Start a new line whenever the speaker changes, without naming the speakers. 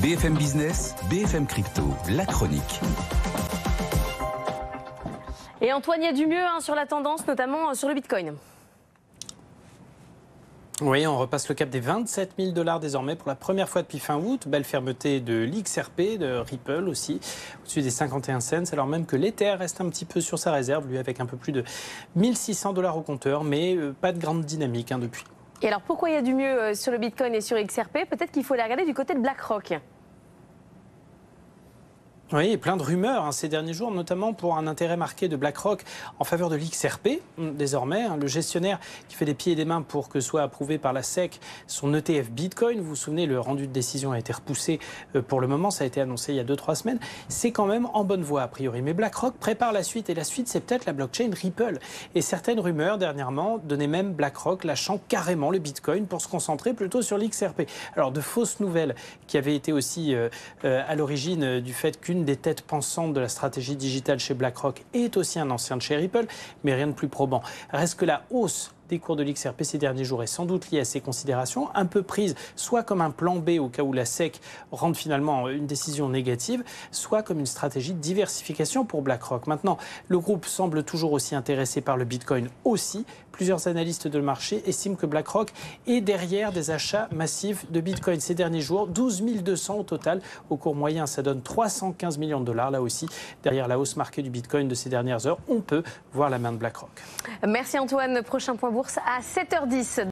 BFM Business, BFM Crypto, la chronique.
Et Antoine, il y a du mieux sur la tendance, notamment sur le Bitcoin.
Oui, on repasse le cap des 27 000 $ désormais pour la première fois depuis fin août. Belle fermeté de l'XRP, de Ripple aussi, au-dessus des 51 cents, alors même que l'Ether reste un petit peu sur sa réserve, lui avec un peu plus de 1600 $ au compteur, mais pas de grande dynamique depuis.
Et alors pourquoi il y a du mieux sur le Bitcoin et sur XRP? Peut-être qu'il faut les regarder du côté de BlackRock.
Oui, et plein de rumeurs ces derniers jours, notamment pour un intérêt marqué de BlackRock en faveur de l'XRP, désormais. Le gestionnaire qui fait des pieds et des mains pour que soit approuvé par la SEC son ETF Bitcoin. Vous vous souvenez, le rendu de décision a été repoussé pour le moment, ça a été annoncé il y a 2-3 semaines. C'est quand même en bonne voie a priori. Mais BlackRock prépare la suite, et la suite c'est peut-être la blockchain Ripple. Et certaines rumeurs dernièrement donnaient même BlackRock lâchant carrément le Bitcoin pour se concentrer plutôt sur l'XRP. Alors de fausses nouvelles qui avaient été aussi à l'origine du fait qu'une des têtes pensantes de la stratégie digitale chez BlackRock est aussi un ancien de chez Ripple, mais rien de plus probant. Reste que la hausse des cours de l'XRP ces derniers jours est sans doute liée à ces considérations, un peu prise soit comme un plan B au cas où la SEC rende finalement une décision négative, soit comme une stratégie de diversification pour BlackRock. Maintenant, le groupe semble toujours aussi intéressé par le Bitcoin aussi. Plusieurs analystes de marché estiment que BlackRock est derrière des achats massifs de Bitcoin ces derniers jours, 12 200 au total. Au cours moyen, ça donne 315 millions de $. Là aussi, derrière la hausse marquée du Bitcoin de ces dernières heures, on peut voir la main de BlackRock.
Merci Antoine. Prochain point bourse à 7h10.